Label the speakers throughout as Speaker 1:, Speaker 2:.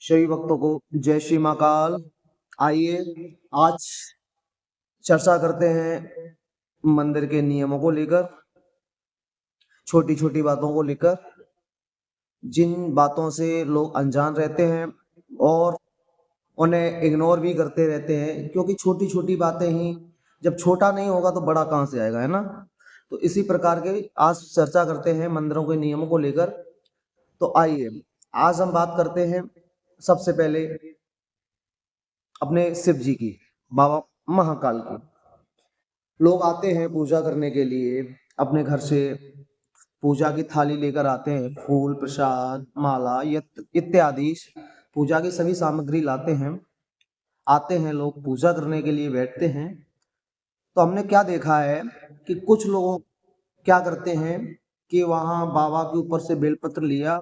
Speaker 1: सभी भक्तों को जय श्री महाकाल। आइए आज चर्चा करते हैं मंदिर के नियमों को लेकर, छोटी छोटी बातों को लेकर, जिन बातों से लोग अनजान रहते हैं और उन्हें इग्नोर भी करते रहते हैं, क्योंकि छोटी छोटी बातें ही, जब छोटा नहीं होगा तो बड़ा कहाँ से आएगा, है ना। तो इसी प्रकार के आज चर्चा करते हैं मंदिरों के नियमों को लेकर। तो आइए आज हम बात करते हैं सबसे पहले अपने शिव जी की, बाबा महाकाल की। लोग आते हैं पूजा करने के लिए, अपने घर से पूजा की थाली लेकर आते हैं, फूल प्रसाद माला इत्यादि पूजा की सभी सामग्री लाते हैं। आते हैं लोग पूजा करने के लिए, बैठते हैं। तो हमने क्या देखा है कि कुछ लोग क्या करते हैं कि वहां बाबा के ऊपर से बेलपत्र लिया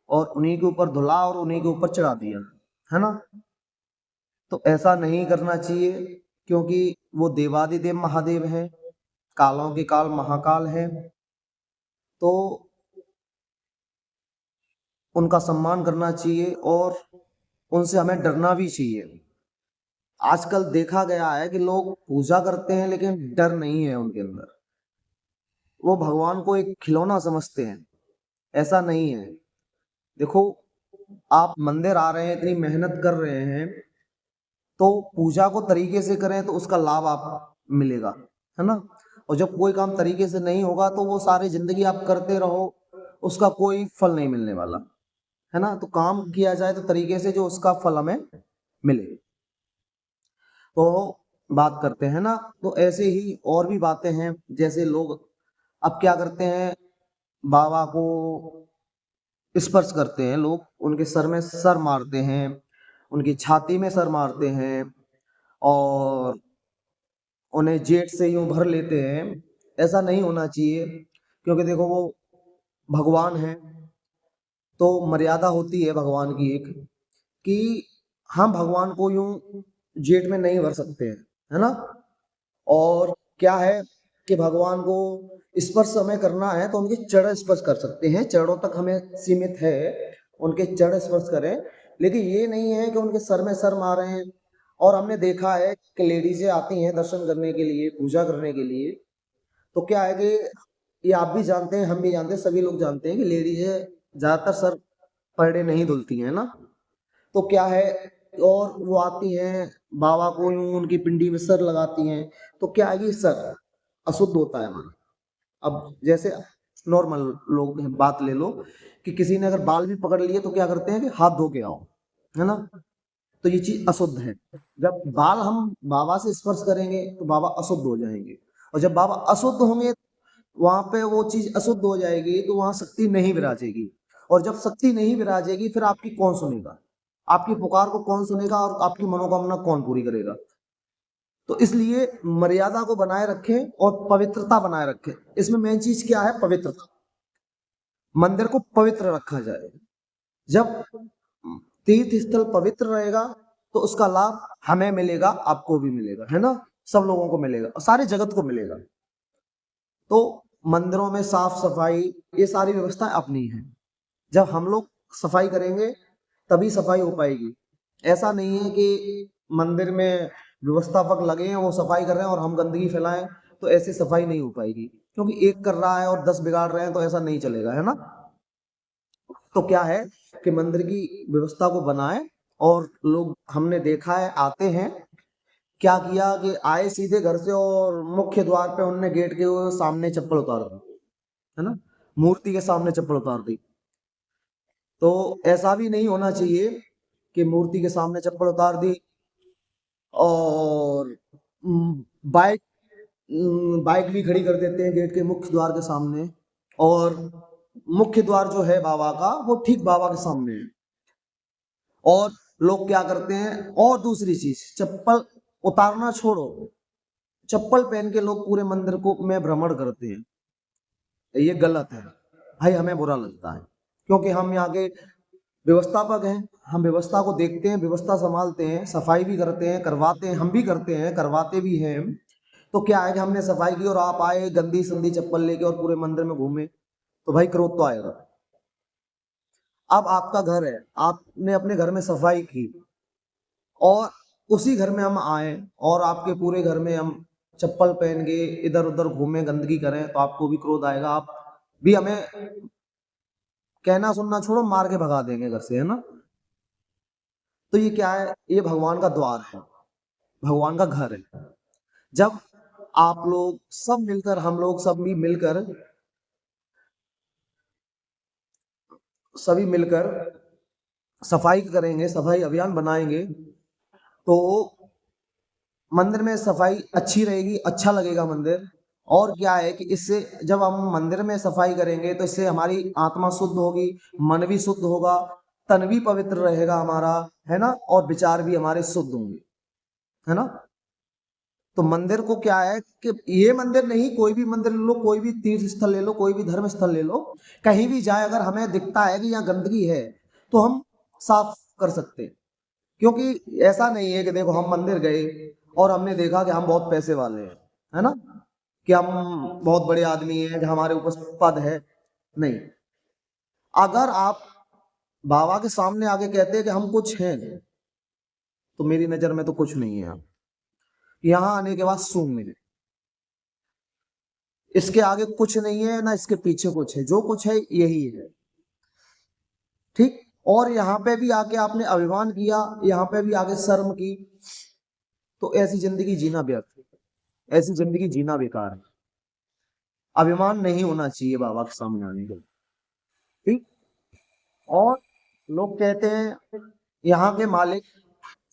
Speaker 1: और उन्हीं के ऊपर धुला और उन्हीं के ऊपर चढ़ा दिया, है ना। तो ऐसा नहीं करना चाहिए, क्योंकि वो देवादिदेव महादेव हैं, कालों के काल महाकाल है। तो उनका सम्मान करना चाहिए और उनसे हमें डरना भी चाहिए। आजकल देखा गया है कि लोग पूजा करते हैं लेकिन डर नहीं है उनके अंदर, वो भगवान को एक खिलौना समझते हैं। ऐसा नहीं है। देखो, आप मंदिर आ रहे हैं, इतनी मेहनत कर रहे हैं, तो पूजा को तरीके से करें तो उसका लाभ आप मिलेगा, है ना। और जब कोई काम तरीके से नहीं होगा तो वो सारी जिंदगी आप करते रहो, उसका कोई फल नहीं मिलने वाला, है ना। तो काम किया जाए तो तरीके से, जो उसका फल हमें मिले। तो बात करते हैं ना, तो ऐसे ही और भी बातें हैं। जैसे लोग अब क्या करते हैं, बाबा को स्पर्श करते हैं, लोग उनके सर में सर मारते हैं, उनकी छाती में सर मारते हैं और उन्हें जेट से यूं भर लेते हैं। ऐसा नहीं होना चाहिए, क्योंकि देखो वो भगवान है, तो मर्यादा होती है भगवान की एक, कि हम भगवान को यूं जेट में नहीं भर सकते हैं, है ना। और क्या है कि भगवान को स्पर्श हमें करना है तो उनके चरण स्पर्श कर सकते हैं, चरणों तक हमें सीमित है, उनके चरण स्पर्श करें। लेकिन ये नहीं है कि उनके सर में सर मारे हैं। और हमने देखा है कि लेडीजें आती हैं दर्शन करने के लिए, पूजा करने के लिए। तो क्या है कि ये आप भी जानते हैं, हम भी जानते हैं, सभी लोग जानते हैं कि लेडीजें ज्यादातर सर पलड़े नहीं धुलती हैं ना। तो क्या है, और वो आती हैं बाबा को यूं उनकी पिंडी में सर लगाती हैं। तो क्या है कि सर अशुद्ध होता है हमारा। अब जैसे नॉर्मल लोग हैं, बात ले लो कि किसी ने अगर बाल भी पकड़ लिए तो क्या करते हैं कि हाथ धो के आओ, है ना। तो ये चीज अशुद्ध है। जब बाल हम बाबा से स्पर्श करेंगे तो बाबा अशुद्ध हो जाएंगे, और जब बाबा अशुद्ध होंगे, वहां पे वो चीज अशुद्ध हो जाएगी, तो वहां शक्ति नहीं विराजेगी। और जब शक्ति नहीं विराजेगी, फिर आपकी कौन सुनेगा, आपकी पुकार को कौन सुनेगा और आपकी मनोकामना कौन पूरी करेगा। तो इसलिए मर्यादा को बनाए रखें और पवित्रता बनाए रखें। इसमें मेन चीज क्या है, पवित्रता। मंदिर को पवित्र रखा जाए। जब तीर्थ स्थल पवित्र रहेगा तो उसका लाभ हमें मिलेगा, आपको भी मिलेगा, है ना। सब लोगों को मिलेगा और सारे जगत को मिलेगा। तो मंदिरों में साफ सफाई, ये सारी व्यवस्था अपनी है। जब हम लोग सफाई करेंगे तभी सफाई हो पाएगी। ऐसा नहीं है कि मंदिर में व्यवस्थापक लगे हैं, वो सफाई कर रहे हैं और हम गंदगी फैलाएं, तो ऐसे सफाई नहीं हो पाएगी। क्योंकि एक कर रहा है और 10 बिगाड़ रहे हैं, तो ऐसा नहीं चलेगा, है ना। तो क्या है कि मंदिर की व्यवस्था को बनाए। और लोग हमने देखा है आते हैं, क्या किया कि आए सीधे घर से और मुख्य द्वार पे उनने गेट के सामने चप्पल उतार दी, है ना, मूर्ति के सामने चप्पल उतार दी। तो ऐसा भी नहीं होना चाहिए कि मूर्ति के सामने चप्पल उतार दी और बाइक बाइक भी खड़ी कर देते हैं गेट के मुख्य द्वार के सामने। और मुख्य द्वार जो है बाबा का, वो ठीक बाबा के सामने है। और लोग क्या करते हैं, और दूसरी चीज, चप्पल उतारना छोड़ो, चप्पल पहन के लोग पूरे मंदिर को में भ्रमण करते हैं। ये गलत है भाई, हमें बुरा लगता है, क्योंकि हम यहाँ के व्यवस्थापक हैं। हम व्यवस्था को देखते हैं, व्यवस्था संभालते हैं, सफाई भी करते हैं, करवाते हैं, हम भी करते हैं, करवाते भी हैं। तो क्या है कि हमने सफाई की और आप आए गंदी संदी चप्पल लेके और पूरे मंदिर में घूमे, तो भाई क्रोध तो आएगा। अब आपका घर है, आपने अपने घर में सफाई की और उसी घर में हम आए और आपके पूरे घर में हम चप्पल पहन के इधर उधर घूमें, गंदगी करें, तो आपको भी क्रोध आएगा, आप भी हमें कहना सुनना छोड़ो, मार के भगा देंगे घर से, है ना। तो ये क्या है, ये भगवान का द्वार है, भगवान का घर है। जब आप लोग सब मिलकर, हम लोग सब भी मिलकर, सभी मिलकर सफाई करेंगे, सफाई अभियान बनाएंगे, तो मंदिर में सफाई अच्छी रहेगी, अच्छा लगेगा मंदिर। और क्या है कि इससे जब हम मंदिर में सफाई करेंगे तो इससे हमारी आत्मा शुद्ध होगी, मन भी शुद्ध होगा, तन भी पवित्र रहेगा हमारा, है ना, और विचार भी हमारे शुद्ध होंगे, है ना। तो मंदिर को क्या है कि ये मंदिर नहीं, कोई भी मंदिर ले लो, कोई भी तीर्थ स्थल ले लो, कोई भी धर्म स्थल ले लो, कहीं भी जाए अगर हमें दिखता है कि यहाँ गंदगी है तो हम साफ कर सकते हैं। क्योंकि ऐसा नहीं है कि देखो हम मंदिर गए और हमने देखा कि हम बहुत पैसे वाले हैं, है ना, कि हम बहुत बड़े आदमी हैं, कि हमारे ऊपर पद है। नहीं, अगर आप बाबा के सामने आके कहते हैं कि हम कुछ हैं, तो मेरी नजर में तो कुछ नहीं है आप। यहाँ आने के बाद शून्य है, इसके आगे कुछ नहीं है ना, इसके पीछे कुछ है, जो कुछ है यही है, ठीक। और यहाँ पे भी आके आपने अभिमान किया, यहाँ पे भी आके शर्म की, तो ऐसी जिंदगी जीना व्यर्थ है, ऐसी जिंदगी जीना बेकार है। अभिमान नहीं होना चाहिए बाबा के सामने आने के, ठीक। और लोग कहते हैं, यहाँ के मालिक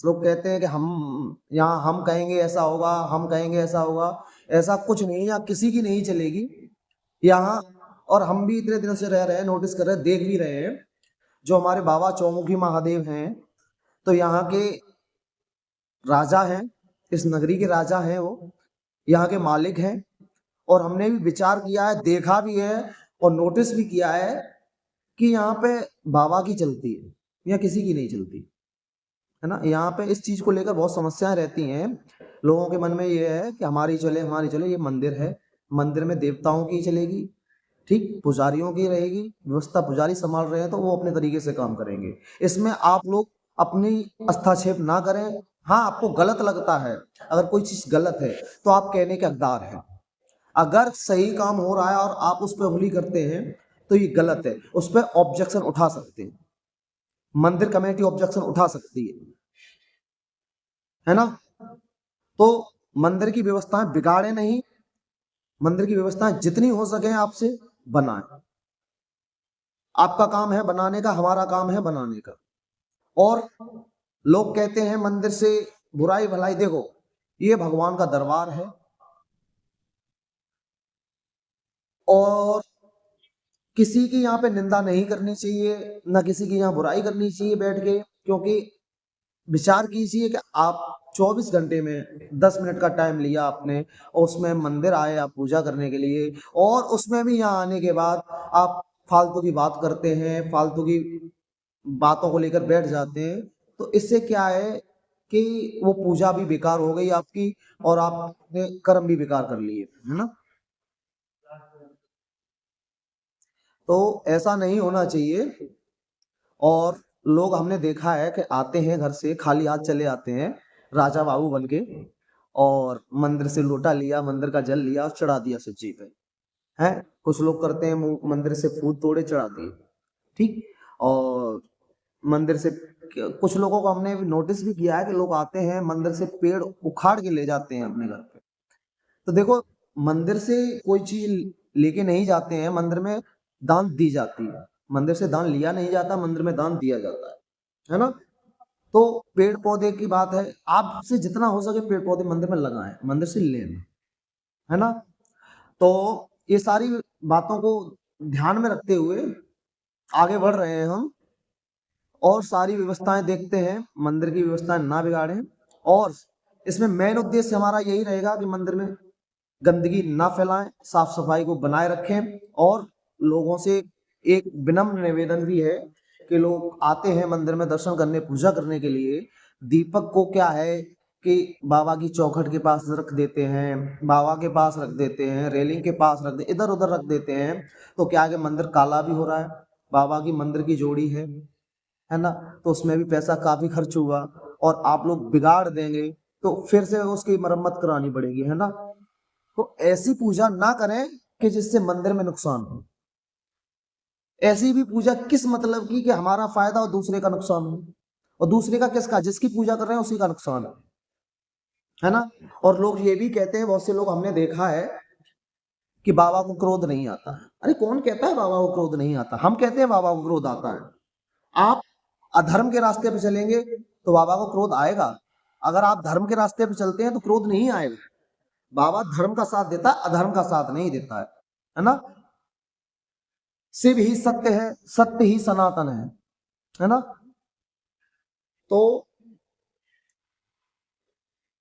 Speaker 1: लोग कहते हैं कि हम यहाँ, हम कहेंगे ऐसा होगा, हम कहेंगे ऐसा होगा, ऐसा कुछ नहीं, यहाँ किसी की नहीं चलेगी यहाँ। और हम भी इतने दिनों से रह रहे हैं, नोटिस कर रहे हैं, देख भी रहे हैं, जो हमारे बाबा चौमुखी महादेव हैं, तो यहाँ के राजा हैं, इस नगरी के राजा हैं वो, यहाँ के मालिक हैं। और हमने भी विचार किया है, देखा भी है और नोटिस भी किया है कि यहाँ पे बाबा की चलती है, यहाँ किसी की नहीं चलती, है ना। यहाँ पे इस चीज को लेकर बहुत समस्याएं रहती हैं, लोगों के मन में ये है कि हमारी चले, हमारी चले। ये मंदिर है, मंदिर में देवताओं की चलेगी, ठीक, पुजारियों की रहेगी व्यवस्था, पुजारी संभाल रहे हैं तो वो अपने तरीके से काम करेंगे, इसमें आप लोग अपनी हस्तक्षेप ना करें। हाँ, आपको गलत लगता है, अगर कोई चीज गलत है तो आप कहने के हकदार हैं। अगर सही काम हो रहा है और आप उस पर उंगली करते हैं तो ये गलत है, उस पर ऑब्जेक्शन उठा सकते हैं, मंदिर कमेटी ऑब्जेक्शन उठा सकती है ना। तो मंदिर की व्यवस्थाएं बिगाड़े नहीं, मंदिर की व्यवस्थाएं जितनी हो सके आपसे बनाएं। आपका काम है बनाने का, हमारा काम है बनाने का। और लोग कहते हैं मंदिर से बुराई भलाई, देखो ये भगवान का दरबार है और किसी की यहाँ पे निंदा नहीं करनी चाहिए, ना किसी की यहाँ बुराई करनी चाहिए बैठ के। क्योंकि विचार कीजिए कि आप 24 घंटे में 10 मिनट का टाइम लिया आपने और उसमें मंदिर आए आप पूजा करने के लिए, और उसमें भी यहाँ आने के बाद आप फालतू की बात करते हैं, फालतू की बातों को लेकर बैठ जाते हैं। तो इससे क्या है कि वो पूजा भी बेकार हो गई आपकी और आपने कर्म भी बेकार कर लिए, है ना। तो ऐसा नहीं होना चाहिए। और लोग, हमने देखा है कि आते हैं घर से खाली हाथ चले आते हैं राजा बाबू बन के, और मंदिर से लोटा लिया, मंदिर का जल लिया और चढ़ा दिया शिव जी पे, है। कुछ लोग करते हैं मंदिर से फूल तोड़े चढ़ा दिए, ठीक। और मंदिर से कुछ लोगों को हमने नोटिस भी किया है कि लोग आते हैं मंदिर से पेड़ उखाड़ के ले जाते हैं अपने घर पे। तो देखो, मंदिर से कोई चीज लेके नहीं जाते हैं, मंदिर में दान दी जाती है, मंदिर से दान लिया नहीं जाता, मंदिर में दान दिया जाता है ना। तो पेड़ पौधे की बात है, आपसे जितना हो सके पेड़ पौधे मंदिर में लगाएं, मंदिर से लें, है ना। तो ये सारी बातों को ध्यान में रखते हुए आगे बढ़ रहे हैं हम, और सारी व्यवस्थाएं देखते हैं, मंदिर की व्यवस्थाएं ना बिगाड़ें। और इसमें मेन उद्देश्य हमारा यही रहेगा कि मंदिर में गंदगी ना फैलाएं, साफ सफाई को बनाए रखें। और लोगों से एक विनम्र निवेदन भी है कि लोग आते हैं मंदिर में दर्शन करने, पूजा करने के लिए, दीपक को क्या है कि बाबा की चौखट के पास रख देते हैं, बाबा के पास रख देते हैं, रेलिंग के पास रख दे, इधर उधर रख देते हैं। तो क्या है कि मंदिर काला भी हो रहा है, बाबा की मंदिर की जोड़ी है ना, तो उसमें भी पैसा काफी खर्च हुआ, और आप लोग बिगाड़ देंगे तो फिर से उसकी मरम्मत करानी पड़ेगी, है ना। तो ऐसी पूजा ना करें कि जिससे मंदिर में नुकसान हो। ऐसी भी पूजा किस मतलब की कि हमारा फायदा और दूसरे का नुकसान हो, और दूसरे का किसका, जिसकी पूजा कर रहे हैं उसी का नुकसान है ना। और लोग ये भी कहते हैं, बहुत से लोग हमने देखा है कि बाबा को क्रोध नहीं आता है। अरे कौन कहता है बाबा को क्रोध नहीं आता? हम कहते हैं बाबा को क्रोध आता है। आप अधर्म के रास्ते पे चलेंगे तो बाबा को क्रोध आएगा, अगर आप धर्म के रास्ते पे चलते हैं तो क्रोध नहीं आएगा। बाबा धर्म का साथ देता है, अधर्म का साथ नहीं देता है ना। शिव ही सत्य है, सत्य ही सनातन है ना। तो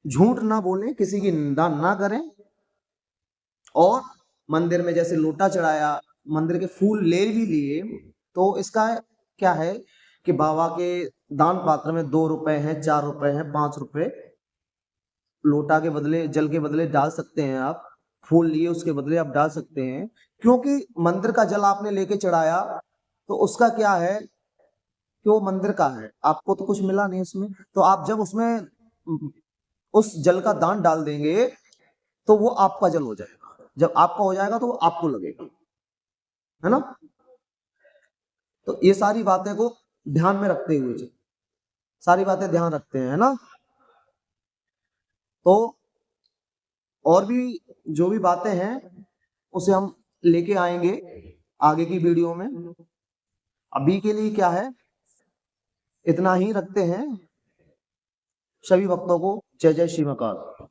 Speaker 1: झूठ ना बोलें, किसी की निंदा ना करें, और मंदिर में जैसे लोटा चढ़ाया, मंदिर के फूल ले भी लिए, तो इसका क्या है कि बाबा के दान पात्र में 2 रुपए हैं, 4 रुपए हैं, 5 रुपए लोटा के बदले, जल के बदले डाल सकते हैं आप। फूल लिए उसके बदले आप डाल सकते हैं, क्योंकि मंदिर का जल आपने लेके चढ़ाया, तो उसका क्या है कि वो मंदिर का है, आपको तो कुछ मिला नहीं उसमें। तो आप जब उसमें उस जल का दान डाल देंगे तो वो आपका जल हो जाएगा, जब आपका हो जाएगा तो वो आपको लगेगा, है ना। तो ये सारी बातें को ध्यान में रखते हुए सारी बातें ध्यान रखते हैं, है ना। तो और भी जो भी बातें हैं उसे हम लेके आएंगे आगे की वीडियो में। अभी के लिए क्या है, इतना ही रखते हैं। सभी भक्तों को जय जय श्री महाकाल।